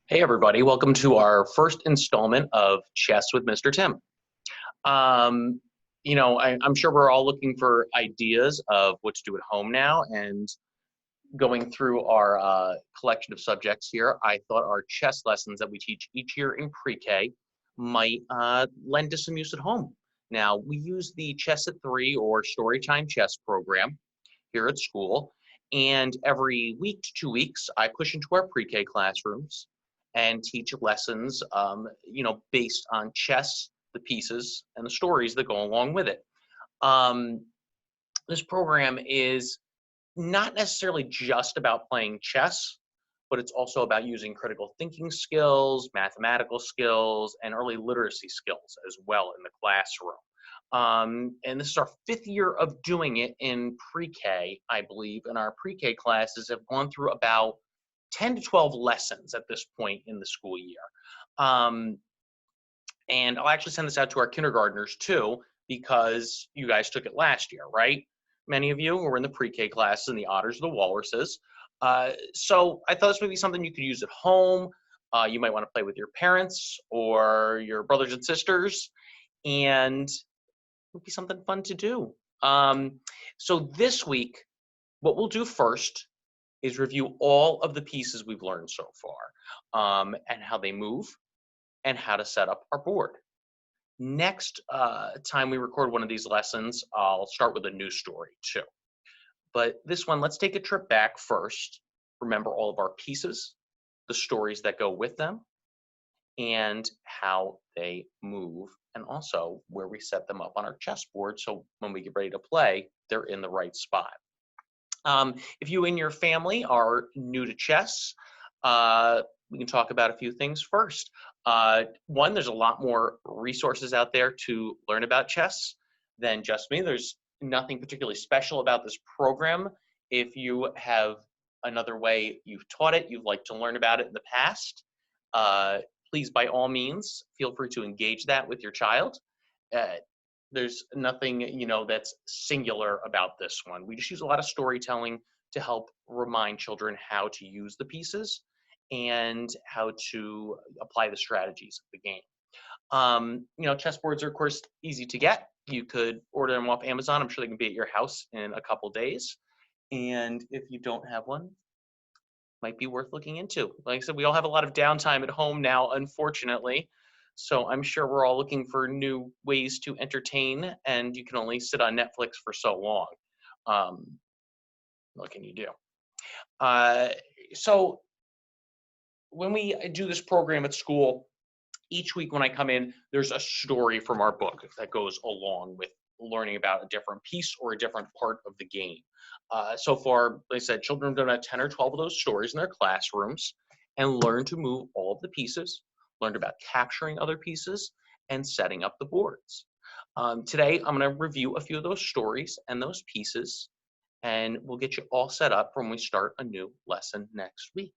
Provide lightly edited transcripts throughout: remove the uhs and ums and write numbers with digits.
Hey everybody, welcome to our first installment of Chess with Mr. Tim. Um, I'm sure we're all looking for ideas of what to do at home now, and going through our collection of subjects here, I thought our chess lessons that we teach each year in pre-K might lend to some use at home. Now, we use the Chess at 3 or Storytime Chess program here at school, and every week to 2 weeks, I push into our pre-K classrooms and teach lessons, based on chess, the pieces, and the stories that go along with it. Um, this program is not necessarily just about playing chess, but it's also about using critical thinking skills, mathematical skills, and early literacy skills as well in the classroom. And this is our 5th year of doing it in pre-K, I believe, and our pre-K classes have gone through about 10 to 12 lessons at this point in the school year. And I'll actually send this out to our kindergartners too, because you guys took it last year, right? Many of you were in the pre-K classes and the otters or the walruses. So I thought this would be something you could use at home. You might want to play with your parents or your brothers and sisters, and it would be something fun to do. So this week, what we'll do first is review all of the pieces we've learned so far, and how they move and how to set up our board. Next time we record one of these lessons, I'll start with a new story too. But this one, let's take a trip back first. Remember all of our pieces, the stories that go with them, and how they move, and also where we set them up on our chessboard so when we get ready to play, they're in the right spot. If you and your family are new to chess, we can talk about a few things first. One, there's a lot more resources out there to learn about chess than just me. There's nothing particularly special about this program. If you have another way you've taught it, you'd like to learn about it in the past, please, by all means, feel free to engage that with your child. There's nothing, that's singular about this one. We just use a lot of storytelling to help remind children how to use the pieces and how to apply the strategies of the game. Chessboards are, of course, easy to get. You could order them off Amazon. I'm sure they can be at your house in a couple days. And if you don't have one, might be worth looking into. Like I said, we all have a lot of downtime at home now, unfortunately. So I'm sure we're all looking for new ways to entertain, and you can only sit on Netflix for so long. What can you do? So when we do this program at school, each week when I come in, there's a story from our book that goes along with learning about a different piece or a different part of the game. So far, like I said, children have done about 10 or 12 of those stories in their classrooms and learned to move all of the pieces, learned about capturing other pieces, and setting up the boards. Today, I'm going to review a few of those stories and those pieces, and we'll get you all set up for when we start a new lesson next week.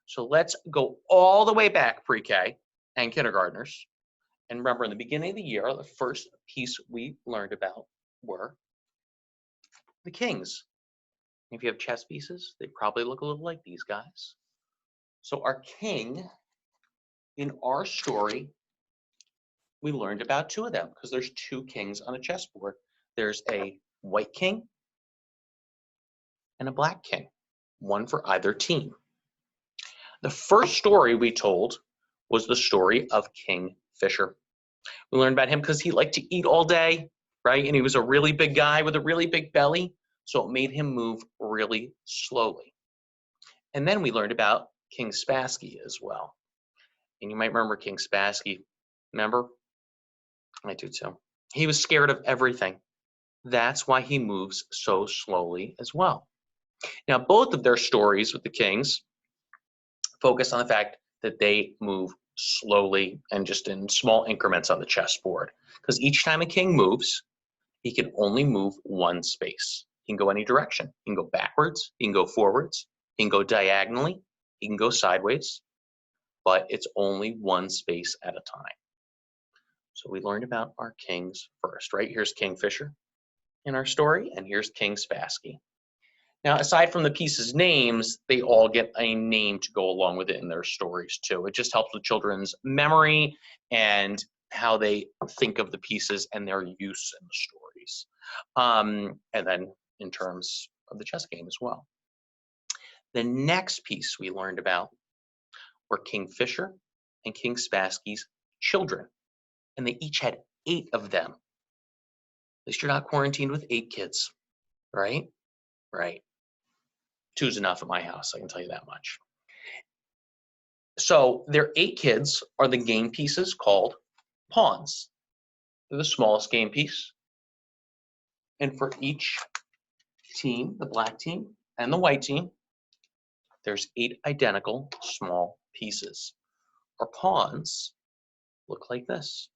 So let's go all the way back, pre-K and kindergartners. And remember, in the beginning of the year, the first piece we learned about were the kings. If you have chess pieces, they probably look a little like these guys. So our king, in our story, we learned about 2 of them because there's 2 kings on a chessboard. There's a white king and a black king, one for either team. The first story we told was the story of King Fisher. We learned about him because he liked to eat all day, right? And he was a really big guy with a really big belly, so it made him move really slowly. And then we learned about King Spassky as well. And you might remember King Spassky. Remember? I do too. He was scared of everything. That's why he moves so slowly as well. Now, both of their stories with the kings focus on the fact that they move slowly and just in small increments on the chessboard. Because each time a king moves, he can only move one space. He can go any direction. He can go backwards, he can go forwards, he can go diagonally, he can go sideways, but it's only one space at a time. So we learned about our kings first, right? Here's King Fisher in our story, and here's King Spassky. Now, aside from the pieces' names, they all get a name to go along with it in their stories too. It just helps with children's memory and how they think of the pieces and their use in the stories. And then in terms of the chess game as well. The next piece we learned about were King Fisher and King Spassky's children. And they each had 8 of them. At least you're not quarantined with 8 kids, right? Right. 2's enough at my house, I can tell you that much. So their 8 kids are the game pieces called pawns. They're the smallest game piece. And for each team, the black team and the white team, there's 8 identical small pieces. Our pawns look like this.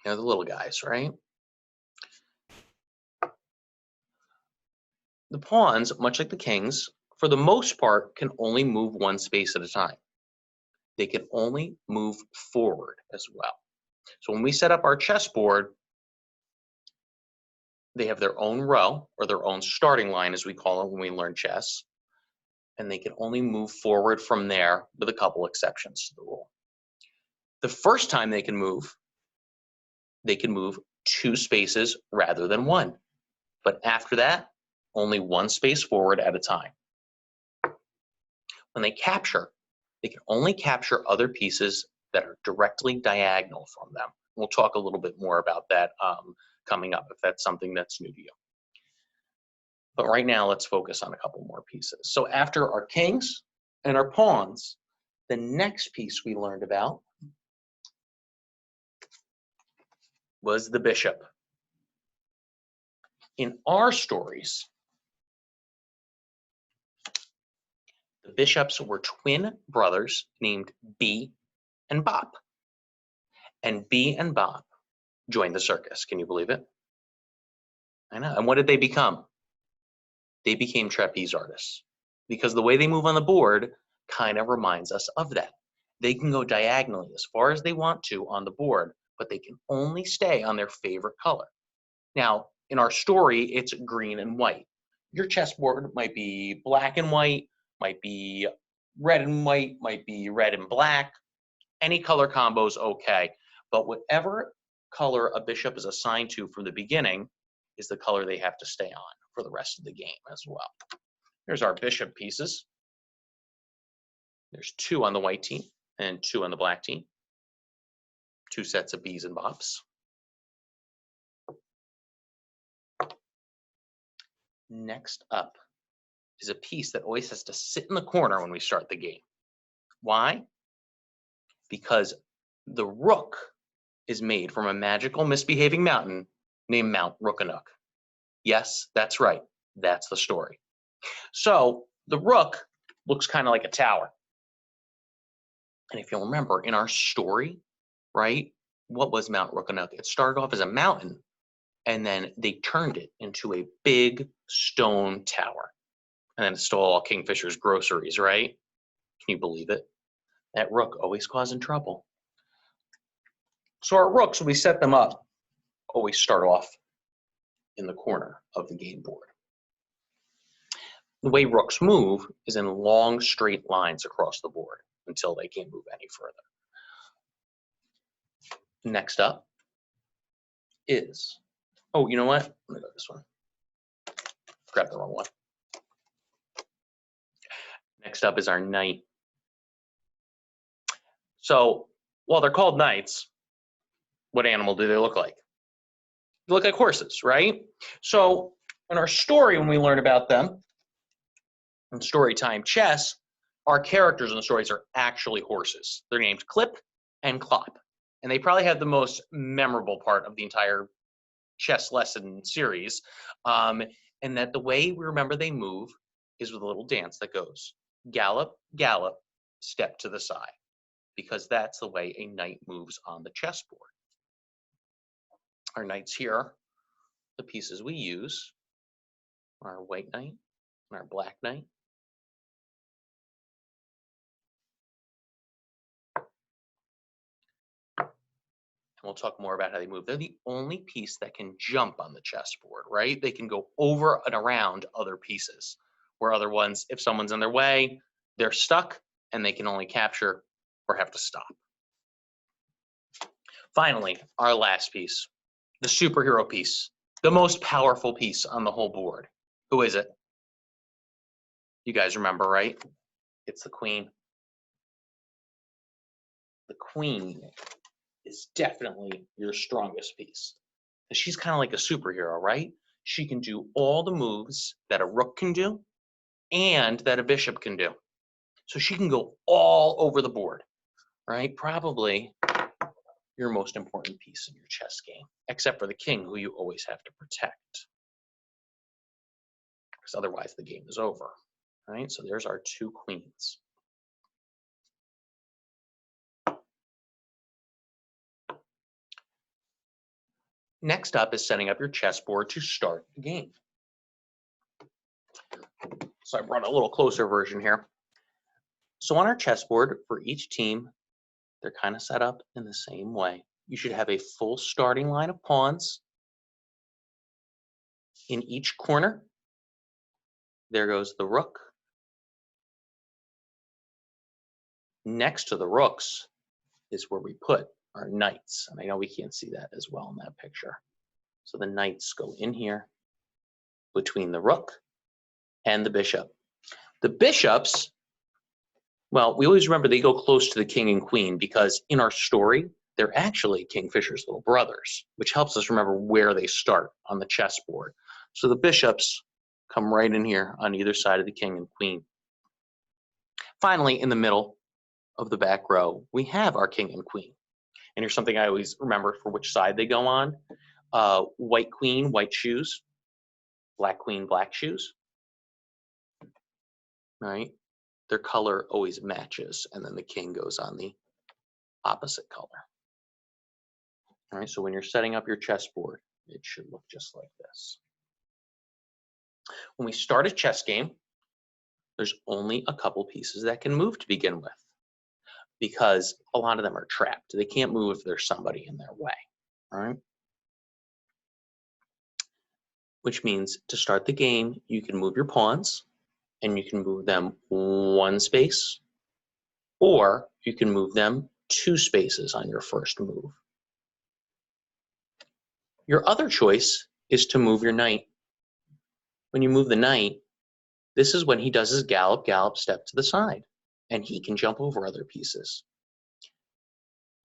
They're the little guys, right? The pawns, much like the kings, for the most part, can only move one space at a time. They can only move forward as well. So when we set up our chessboard, they have their own row, or their own starting line, as we call it when we learn chess, and they can only move forward from there, with a couple exceptions to the rule. The first time they can move 2 spaces rather than 1. But after that, only 1 space forward at a time. When they capture, they can only capture other pieces that are directly diagonal from them. We'll talk a little bit more about that coming up, if that's something that's new to you. But right now, let's focus on a couple more pieces. So after our kings and our pawns, the next piece we learned about was the bishop. In our stories, the bishops were twin brothers named B and Bop. And B and Bop joined the circus. Can you believe it? I know. And what did they become? They became trapeze artists, because the way they move on the board kind of reminds us of that. They can go diagonally as far as they want to on the board, but they can only stay on their favorite color. Now, in our story, it's green and white. Your chessboard might be black and white, might be red and white, might be red and black. Any color combo is okay, but whatever color a bishop is assigned to from the beginning is the color they have to stay on for the rest of the game as well. Here's our bishop pieces. There's 2 on the white team and 2 on the black team. 2 sets of B's and Bops. Next up is a piece that always has to sit in the corner when we start the game. Why? Because the rook is made from a magical misbehaving mountain named Mount Rookanook. Yes, that's right. That's the story. So the rook looks kind of like a tower. And if you'll remember, in our story, right, what was Mount Rookanook? It started off as a mountain, and then they turned it into a big stone tower. And then it stole all Kingfisher's groceries, right? Can you believe it? That rook always causing trouble. So our rooks, when we set them up, always start off in the corner of the game board. The way rooks move is in long, straight lines across the board until they can't move any further. Next up is, oh, you know what? Let me go this one. Grab the wrong one. Next up is our knight. So while they're called knights, what animal do they look like? They look like horses, right? So in our story, when we learn about them, in Storytime Chess, our characters in the stories are actually horses. They're named Clip and Clop. And they probably have the most memorable part of the entire chess lesson series. And that the way we remember they move is with a little dance that goes gallop, gallop, step to the side. Because that's the way a knight moves on the chessboard. Our knights here, the pieces we use, our white knight and our black knight. We'll talk more about how they move. They're the only piece that can jump on the chessboard, right? They can go over and around other pieces, where other ones, if someone's in their way, they're stuck and they can only capture or have to stop. Finally, our last piece, the superhero piece, the most powerful piece on the whole board. Who is it? You guys remember, right? It's the queen. The queen is definitely your strongest piece. She's kind of like a superhero, right? She can do all the moves that a rook can do and that a bishop can do. So she can go all over the board, right? Probably your most important piece in your chess game, except for the king, who you always have to protect, because otherwise the game is over, right? So there's our two queens. Next up is setting up your chessboard to start the game. So I brought a little closer version here. So on our chessboard, for each team, they're kind of set up in the same way. You should have a full starting line of pawns. In each corner, there goes the rook. Next to the rooks is where we put our knights. And I know we can't see that as well in that picture. So the knights go in here between the rook and the bishop. The bishops, well, we always remember they go close to the king and queen because in our story, they're actually Kingfisher's little brothers, which helps us remember where they start on the chessboard. So the bishops come right in here on either side of the king and queen. Finally, in the middle of the back row, we have our king and queen. And here's something I always remember for which side they go on. White queen, white shoes. Black queen, black shoes. Right? Their color always matches, and then the king goes on the opposite color. All right, so when you're setting up your chessboard, it should look just like this. When we start a chess game, there's only a couple pieces that can move to begin with, because a lot of them are trapped. They can't move if there's somebody in their way. All right? Which means to start the game, you can move your pawns, and you can move them one space, or you can move them 2 spaces on your first move. Your other choice is to move your knight. When you move the knight, this is when he does his gallop, gallop, step to the side, and he can jump over other pieces.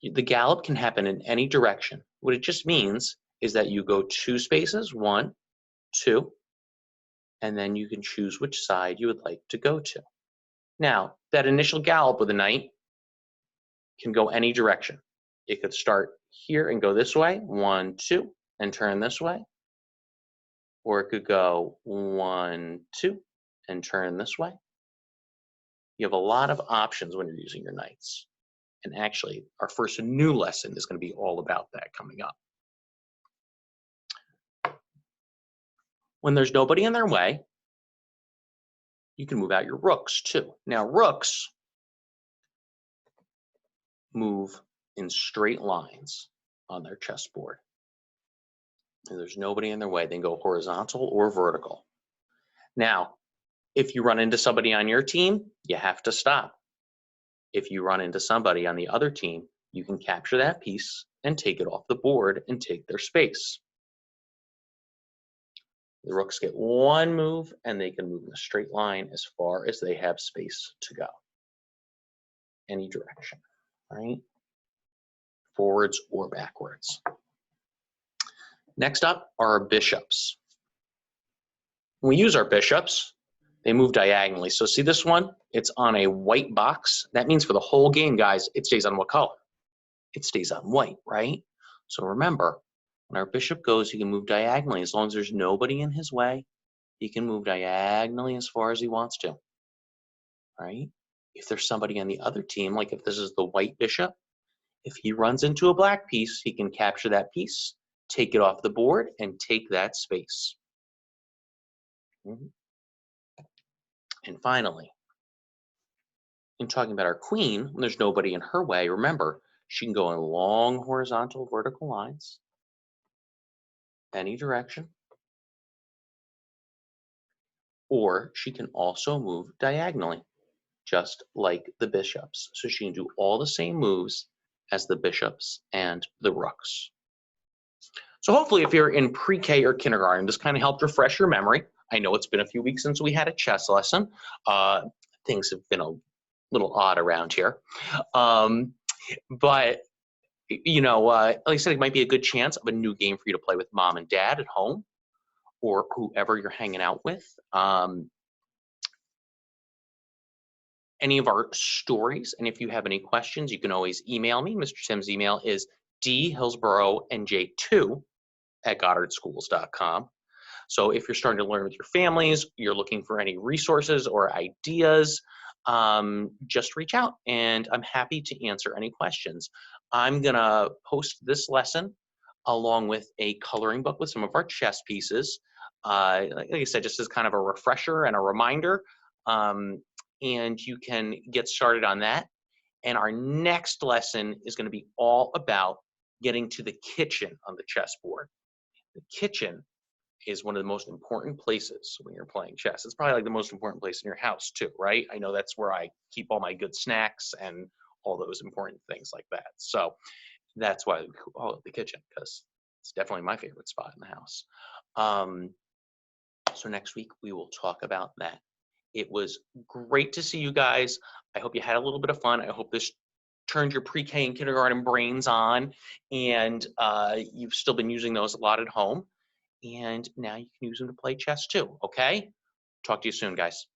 The gallop can happen in any direction. What it just means is that you go 2 spaces, 1, 2, and then you can choose which side you would like to go to. Now, that initial gallop with a knight can go any direction. It could start here and go this way, 1, 2, and turn this way. Or it could go 1, 2, and turn this way. You have a lot of options when you're using your knights. And actually, our first new lesson is going to be all about that coming up. When there's nobody in their way, you can move out your rooks too. Now, rooks move in straight lines on their chessboard. And there's nobody in their way. They can go horizontal or vertical. Now, if you run into somebody on your team, you have to stop. If you run into somebody on the other team, you can capture that piece and take it off the board and take their space. The rooks get 1 move, and they can move in a straight line as far as they have space to go. Any direction, right? Forwards or backwards. Next up are our bishops. When we use our bishops, they move diagonally. So see this one? It's on a white box. That means for the whole game, guys, it stays on what color? It stays on white, right? So remember, when our bishop goes, he can move diagonally. As long as there's nobody in his way, he can move diagonally as far as he wants to, right? If there's somebody on the other team, like if this is the white bishop, if he runs into a black piece, he can capture that piece, take it off the board, and take that space. And finally, in talking about our queen, when there's nobody in her way, remember, She can go in long horizontal vertical lines, any direction, or she can also move diagonally, just like the bishops. So she can do all the same moves as the bishops and the rooks. So hopefully if you're in pre-K or kindergarten, this kind of helped refresh your memory. I know it's been a few weeks since we had a chess lesson. Things have been a little odd around here. But, like I said, it might be a good chance of a new game for you to play with mom and dad at home or whoever you're hanging out with. Any of our stories, and if you have any questions, you can always email me. Mr. Tim's email is dhillsboroughNJ2@goddardschools.com. So if you're starting to learn with your families, you're looking for any resources or ideas, just reach out and I'm happy to answer any questions. I'm gonna post this lesson along with a coloring book with some of our chess pieces. Like I said, just as kind of a refresher and a reminder, and you can get started on that. And our next lesson is gonna be all about getting to the kitchen on the chessboard. The kitchen is one of the most important places when you're playing chess. It's probably like the most important place in your house too, right? I know that's where I keep all my good snacks and all those important things like that. So that's why we call it the kitchen, because it's definitely my favorite spot in the house. So next week we will talk about that. It was great to see you guys. I hope you had a little bit of fun. I hope this turned your pre-K and kindergarten brains on, and you've still been using those a lot at home. And now you can use them to play chess too, okay? Talk to you soon, guys.